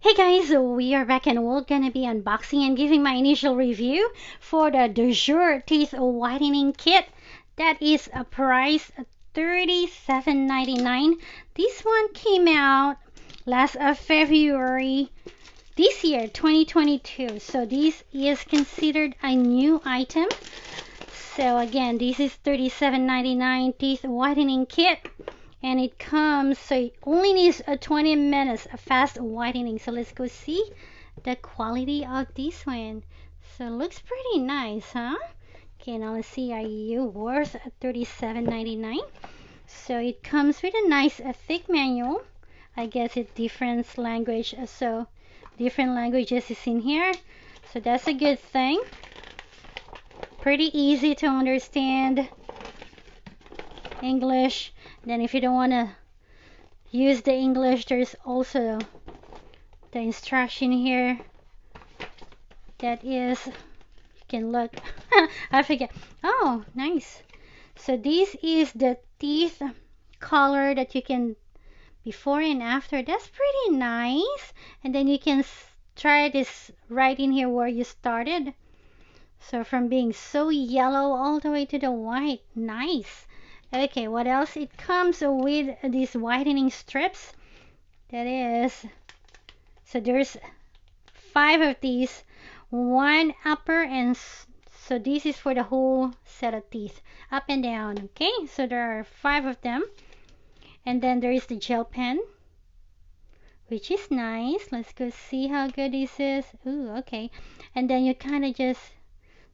Hey guys, so we are back and we're gonna be unboxing and giving my initial review for the DOUCEUR Teeth Whitening Kit. That is a price of $37.99. This one came out last of February this year, 2022. So this is considered a new item. So again, this is $37.99 Teeth Whitening Kit. And it comes, so it only needs 20 minutes of fast whitening. So let's go see the quality of this one. So it looks pretty nice, huh? Okay, now let's see, are you worth $37.99? So it comes with a nice thick manual. I guess it's different language, so different languages is in here. So that's a good thing. Pretty easy to understand English. Then if you don't want to use the English, there's also the instruction here. That is, you can look. I forget. Oh, nice. So this is the teeth color that you can before and after. That's pretty nice. And then you can try this right in here where you started. So from being so yellow all the way to the white. Nice. Okay, what else? It comes with these whitening strips. That is, so there's 5 of these, one upper, and so this is for the whole set of teeth, up and down. Okay, so there are 5 of them. And then there is the gel pen, which is nice. Let's go see how good this is. Ooh, okay. And then you kind of just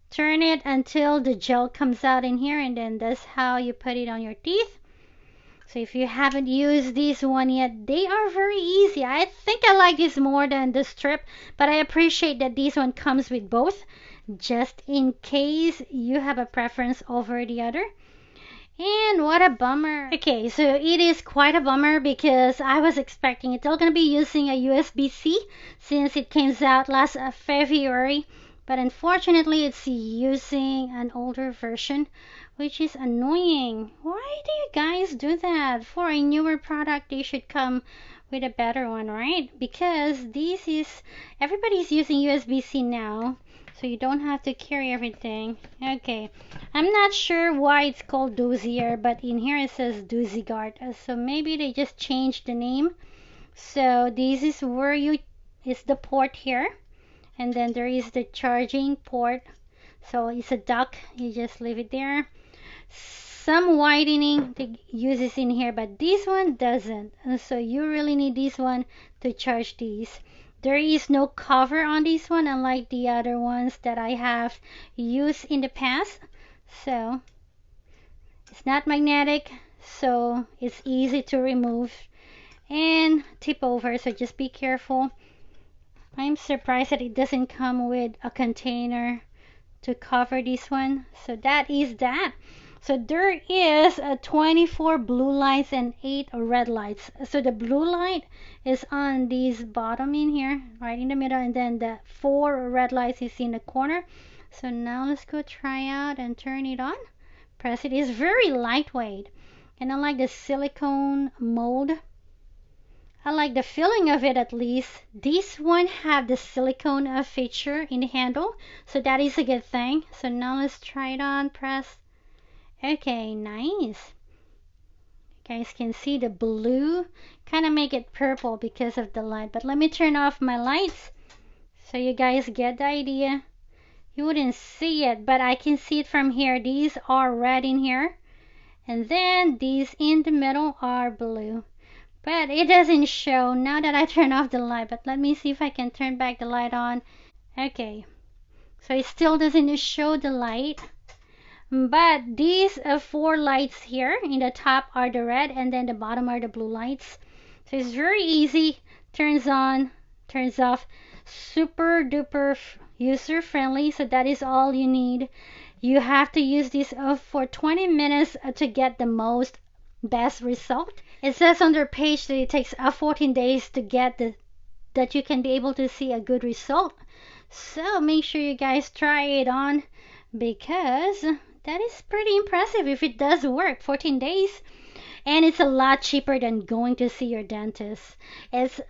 turn it until the gel comes out in here, and then that's how you put it on your teeth. So if you haven't used this one yet, they are very easy. I think I like this more than the strip, but I appreciate that this one comes with both, just in case you have a preference over the other. And what a bummer. Okay, so it is quite a bummer because I was expecting it's all going to be using a USB-C since it came out last February. But unfortunately, it's using an older version, which is annoying. Why do you guys do that? For a newer product, they should come with a better one, right? Because this is, everybody's using USB-C now, so you don't have to carry everything. Okay, I'm not sure why it's called DOUCEUR, but in here it says DUZIGRT. So maybe they just changed the name. So this is where it's the port here. And then there is the charging port. So it's a dock. You just leave it there. Some whitening uses in here, but this one doesn't. And so you really need this one to charge these. There is no cover on this one, unlike the other ones that I have used in the past. So it's not magnetic, so it's easy to remove and tip over. So just be careful. I'm surprised that it doesn't come with a container to cover this one. So that is that. So there is 24 blue lights and 8 red lights. So the blue light is on this bottom in here, right in the middle, and then the 4 red lights is in the corner. So now let's go try out and turn it on. Press it. It's very lightweight, and I like the silicone mold. I like the feeling of it at least. This one have the silicone feature in the handle, so that is a good thing. So now let's try it on. Press. Okay, nice. You guys can see the blue kind of make it purple because of the light. But let me turn off my lights so you guys get the idea. You wouldn't see it, but I can see it from here. These are red in here, and then these in the middle are blue. But it doesn't show now that I turn off the light. But let me see if I can turn back the light on. Okay. So it still doesn't show the light. But these 4 lights here in the top are the red, and then the bottom are the blue lights. So it's very easy. Turns on, turns off. Super duper user friendly. So that is all you need. You have to use this for 20 minutes to get the best result. It says on their page that it takes 14 days to get that you can be able to see a good result. So make sure you guys try it on, because that is pretty impressive if it does work. 14 days. and it's a lot cheaper than going to see your dentist. It's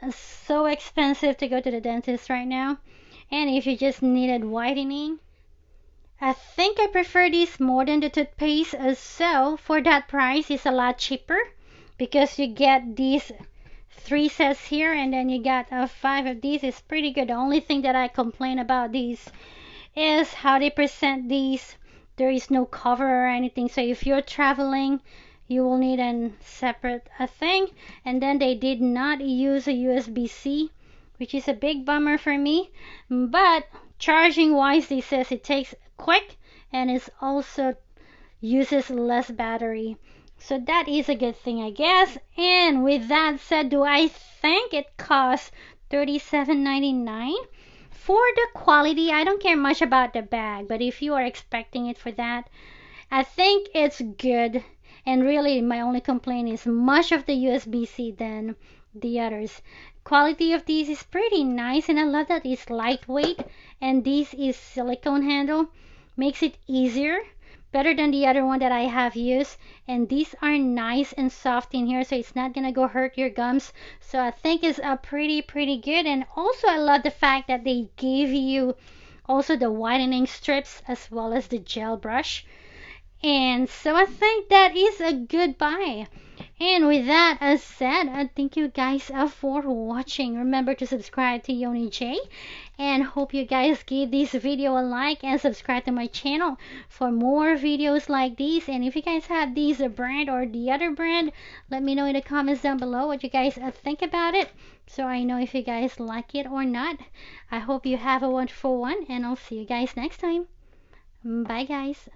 so expensive to go to the dentist right now, and if you just needed whitening, I think I prefer this more than the toothpaste. So for that price, it's a lot cheaper because you get these 3 sets here, and then you got 5 of these. It's pretty good. The only thing that I complain about these is how they present these. There is no cover or anything, so if you're traveling, you will need a separate thing. And then they did not use a USB-C, which is a big bummer for me. But charging wise, they says it takes quick and it also uses less battery. So that is a good thing, I guess. And with that said, do I think it costs $37.99? For the quality, I don't care much about the bag, but if you are expecting it for that, I think it's good. And really, my only complaint is much of the USB-C than the others. Quality of these is pretty nice, and I love that it's lightweight, and this is silicone handle. Makes it easier, better than the other one that I have used. And these are nice and soft in here, so it's not gonna go hurt your gums. So I think it's pretty good. And also I love the fact that they give you also the whitening strips as well as the gel brush. And so I think that is a good buy. And with that as said, thank you guys for watching. Remember to subscribe to Yoni J, and hope you guys give this video a like and subscribe to my channel for more videos like these. And if you guys have these brand or the other brand, let me know in the comments down below what you guys think about it, so I know if you guys like it or not. I hope you have a wonderful one, and I'll see you guys next time. Bye guys.